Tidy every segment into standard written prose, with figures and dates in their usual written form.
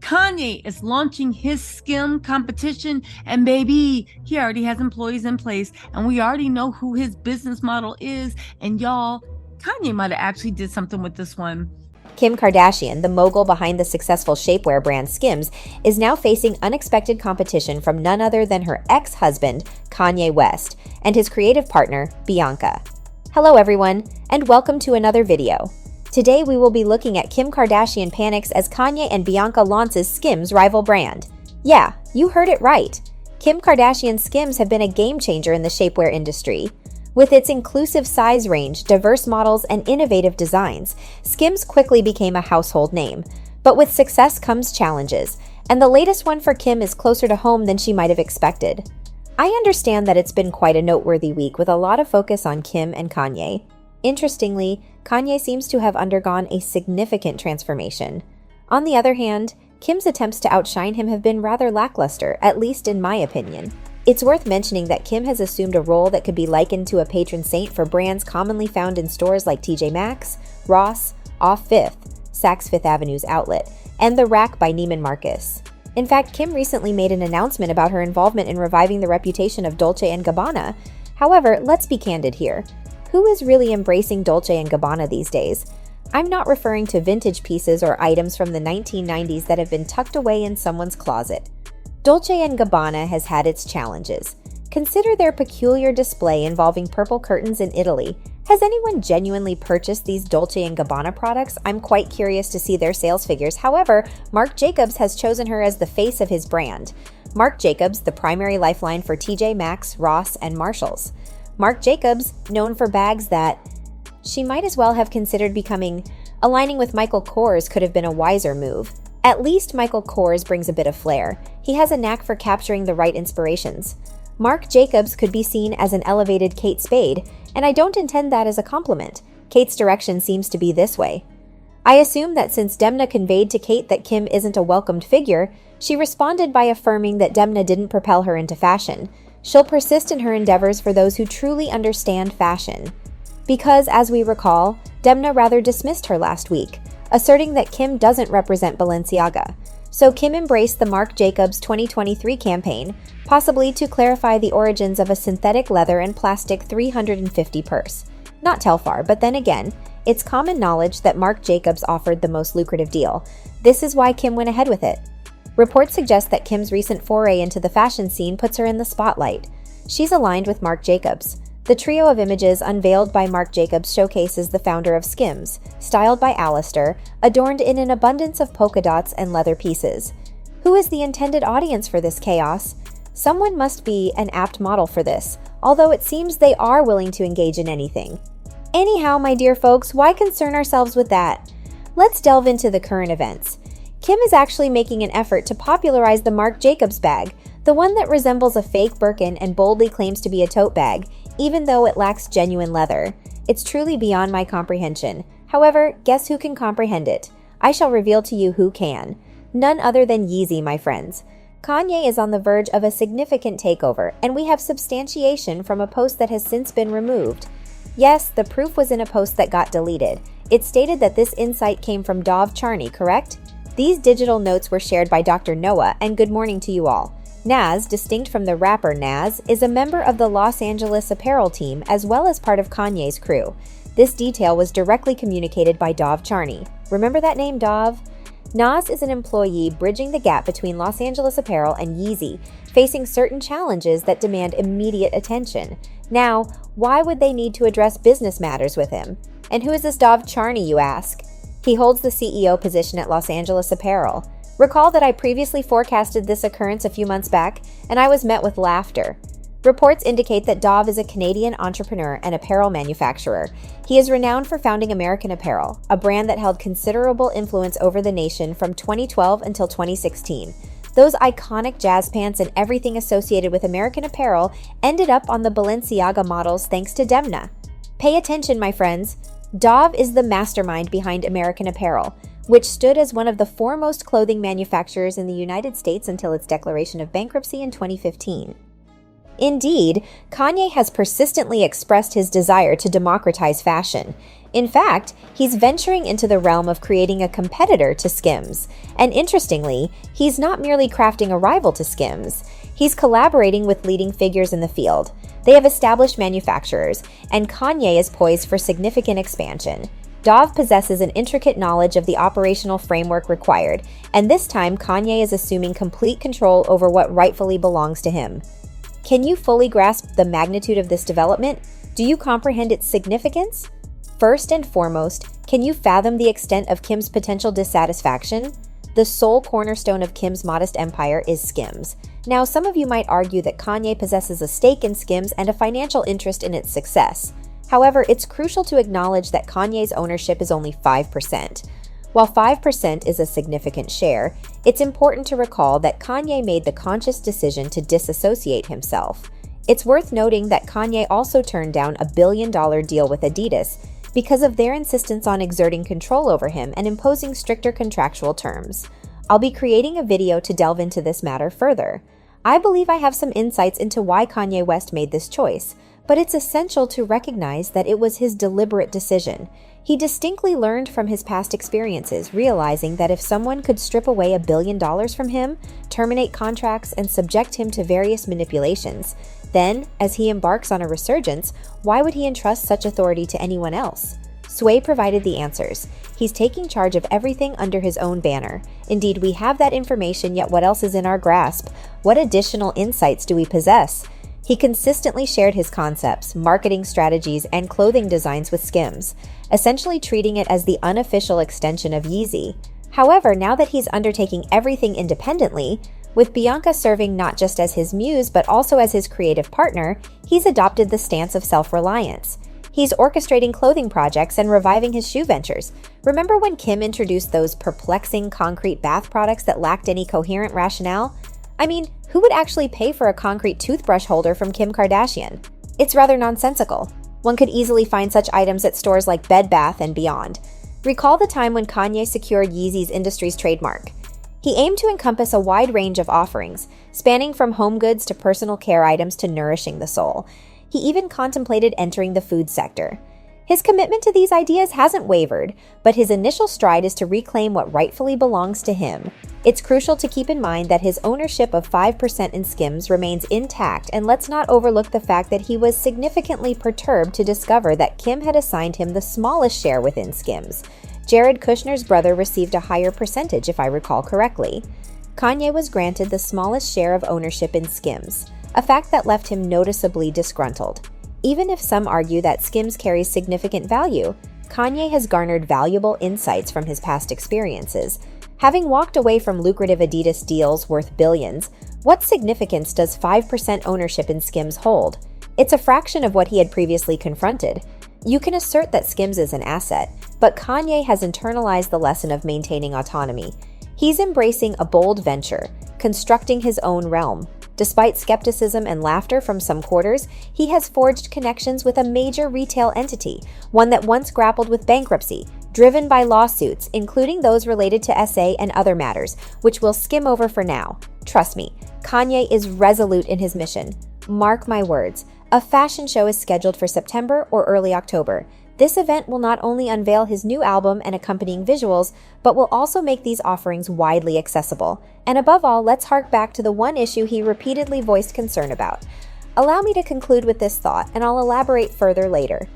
Kanye is launching his skim competition, and baby, he already has employees in place, and we already know who his business model is. And y'all, Kanye might have actually did something with this one. Kim Kardashian, the mogul behind the successful shapewear brand Skims, is now facing unexpected competition from none other than her ex-husband, Kanye West, and his creative partner, Bianca. Hello everyone, and welcome to another video. Today we will be looking at Kim Kardashian panics as Kanye and Bianca Launces Skims rival brand. Yeah, you heard it right. Kim Kardashian's Skims have been a game changer in the shapewear industry. With its inclusive size range, diverse models, and innovative designs, Skims quickly became a household name. But with success comes challenges, and the latest one for Kim is closer to home than she might have expected. I understand that it's been quite a noteworthy week with a lot of focus on Kim and Kanye. Interestingly, Kanye seems to have undergone a significant transformation. On the other hand, Kim's attempts to outshine him have been rather lackluster, at least in my opinion. It's worth mentioning that Kim has assumed a role that could be likened to a patron saint for brands commonly found in stores like TJ Maxx, Ross, Off Fifth, Saks Fifth Avenue's outlet, and The Rack by Neiman Marcus. In fact, Kim recently made an announcement about her involvement in reviving the reputation of Dolce & Gabbana. However, let's be candid here. Who is really embracing Dolce & Gabbana these days? I'm not referring to vintage pieces or items from the 1990s that have been tucked away in someone's closet. Dolce & Gabbana has had its challenges. Consider their peculiar display involving purple curtains in Italy. Has anyone genuinely purchased these Dolce & Gabbana products? I'm quite curious to see their sales figures. However, Marc Jacobs has chosen her as the face of his brand. Marc Jacobs, the primary lifeline for TJ Maxx, Ross, and Marshalls. Marc Jacobs, known for bags that she might as well have considered aligning with Michael Kors could have been a wiser move. At least Michael Kors brings a bit of flair. He has a knack for capturing the right inspirations. Marc Jacobs could be seen as an elevated Kate Spade, and I don't intend that as a compliment. Kate's direction seems to be this way. I assume that since Demna conveyed to Kate that Kim isn't a welcomed figure, she responded by affirming that Demna didn't propel her into fashion. She'll persist in her endeavors for those who truly understand fashion. Because, as we recall, Demna rather dismissed her last week, asserting that Kim doesn't represent Balenciaga. So Kim embraced the Marc Jacobs 2023 campaign, possibly to clarify the origins of a synthetic leather and plastic 350 purse. Not Telfar, but then again, it's common knowledge that Marc Jacobs offered the most lucrative deal. This is why Kim went ahead with it. Reports suggest that Kim's recent foray into the fashion scene puts her in the spotlight. She's aligned with Marc Jacobs. The trio of images unveiled by Marc Jacobs showcases the founder of Skims, styled by Alistair, adorned in an abundance of polka dots and leather pieces. Who is the intended audience for this chaos? Someone must be an apt model for this, although it seems they are willing to engage in anything. Anyhow, my dear folks, why concern ourselves with that? Let's delve into the current events. Kim is actually making an effort to popularize the Marc Jacobs bag, the one that resembles a fake Birkin and boldly claims to be a tote bag, even though it lacks genuine leather. It's truly beyond my comprehension. However, guess who can comprehend it? I shall reveal to you who can. None other than Yeezy, my friends. Kanye is on the verge of a significant takeover, and we have substantiation from a post that has since been removed. Yes, the proof was in a post that got deleted. It stated that this insight came from Dov Charney, correct? These digital notes were shared by Dr. Noah, and good morning to you all. Nas, distinct from the rapper Nas, is a member of the Los Angeles apparel team as well as part of Kanye's crew. This detail was directly communicated by Dov Charney. Remember that name, Dov? Nas is an employee bridging the gap between Los Angeles apparel and Yeezy, facing certain challenges that demand immediate attention. Now, why would they need to address business matters with him? And who is this Dov Charney, you ask? He holds the CEO position at Los Angeles Apparel. Recall that I previously forecasted this occurrence a few months back, and I was met with laughter. Reports indicate that Dov is a Canadian entrepreneur and apparel manufacturer. He is renowned for founding American Apparel, a brand that held considerable influence over the nation from 2012 until 2016. Those iconic jazz pants and everything associated with American Apparel ended up on the Balenciaga models thanks to Demna. Pay attention, my friends. Dov is the mastermind behind American Apparel, which stood as one of the foremost clothing manufacturers in the United States until its declaration of bankruptcy in 2015. Indeed, Kanye has persistently expressed his desire to democratize fashion. In fact, he's venturing into the realm of creating a competitor to Skims. And interestingly, he's not merely crafting a rival to Skims. He's collaborating with leading figures in the field. They have established manufacturers, and Kanye is poised for significant expansion. Dove possesses an intricate knowledge of the operational framework required, and this time Kanye is assuming complete control over what rightfully belongs to him. Can you fully grasp the magnitude of this development? Do you comprehend its significance? First and foremost, can you fathom the extent of Kim's potential dissatisfaction? The sole cornerstone of Kim's modest empire is Skims. Now, some of you might argue that Kanye possesses a stake in Skims and a financial interest in its success. However, it's crucial to acknowledge that Kanye's ownership is only 5%. While 5% is a significant share, it's important to recall that Kanye made the conscious decision to disassociate himself. It's worth noting that Kanye also turned down a $1 billion deal with Adidas because of their insistence on exerting control over him and imposing stricter contractual terms. I'll be creating a video to delve into this matter further. I believe I have some insights into why Kanye West made this choice, but it's essential to recognize that it was his deliberate decision. He distinctly learned from his past experiences, realizing that if someone could strip away $1 billion from him, terminate contracts, and subject him to various manipulations, then, as he embarks on a resurgence, why would he entrust such authority to anyone else? Sway provided the answers. He's taking charge of everything under his own banner. Indeed, we have that information, yet what else is in our grasp? What additional insights do we possess? He consistently shared his concepts, marketing strategies, and clothing designs with Skims, essentially treating it as the unofficial extension of Yeezy. However, now that he's undertaking everything independently, with Bianca serving not just as his muse but also as his creative partner, he's adopted the stance of self-reliance. He's orchestrating clothing projects and reviving his shoe ventures. Remember when Kim introduced those perplexing concrete bath products that lacked any coherent rationale? I mean, who would actually pay for a concrete toothbrush holder from Kim Kardashian? It's rather nonsensical. One could easily find such items at stores like Bed Bath and Beyond. Recall the time when Kanye secured Yeezy's industry's trademark. He aimed to encompass a wide range of offerings, spanning from home goods to personal care items to nourishing the soul. He even contemplated entering the food sector. His commitment to these ideas hasn't wavered, but his initial stride is to reclaim what rightfully belongs to him. It's crucial to keep in mind that his ownership of 5% in Skims remains intact, and let's not overlook the fact that he was significantly perturbed to discover that Kim had assigned him the smallest share within Skims. Jared Kushner's brother received a higher percentage, if I recall correctly. Kanye was granted the smallest share of ownership in Skims, a fact that left him noticeably disgruntled. Even if some argue that Skims carries significant value, Kanye has garnered valuable insights from his past experiences. Having walked away from lucrative Adidas deals worth billions, what significance does 5% ownership in Skims hold? It's a fraction of what he had previously confronted. You can assert that Skims is an asset, but Kanye has internalized the lesson of maintaining autonomy. He's embracing a bold venture, constructing his own realm. Despite skepticism and laughter from some quarters, he has forged connections with a major retail entity, one that once grappled with bankruptcy, driven by lawsuits, including those related to SA and other matters, which we'll skim over for now. Trust me, Kanye is resolute in his mission. Mark my words, a fashion show is scheduled for September or early October. This event will not only unveil his new album and accompanying visuals, but will also make these offerings widely accessible. And above all, let's hark back to the one issue he repeatedly voiced concern about. Allow me to conclude with this thought, and I'll elaborate further later.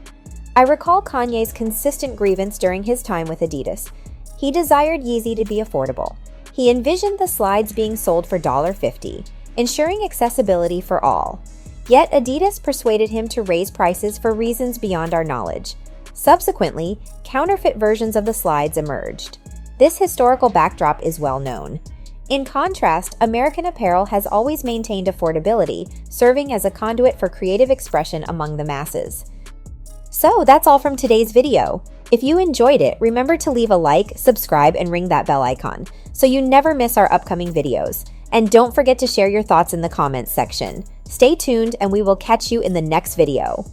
I recall Kanye's consistent grievance during his time with Adidas. He desired Yeezy to be affordable. He envisioned the slides being sold for $1.50, ensuring accessibility for all. Yet Adidas persuaded him to raise prices for reasons beyond our knowledge. Subsequently, counterfeit versions of the slides emerged. This historical backdrop is well known. In contrast, American Apparel has always maintained affordability, serving as a conduit for creative expression among the masses. So that's all from today's video. If you enjoyed it, remember to leave a like, subscribe, and ring that bell icon so you never miss our upcoming videos. And don't forget to share your thoughts in the comments section. Stay tuned, and we will catch you in the next video.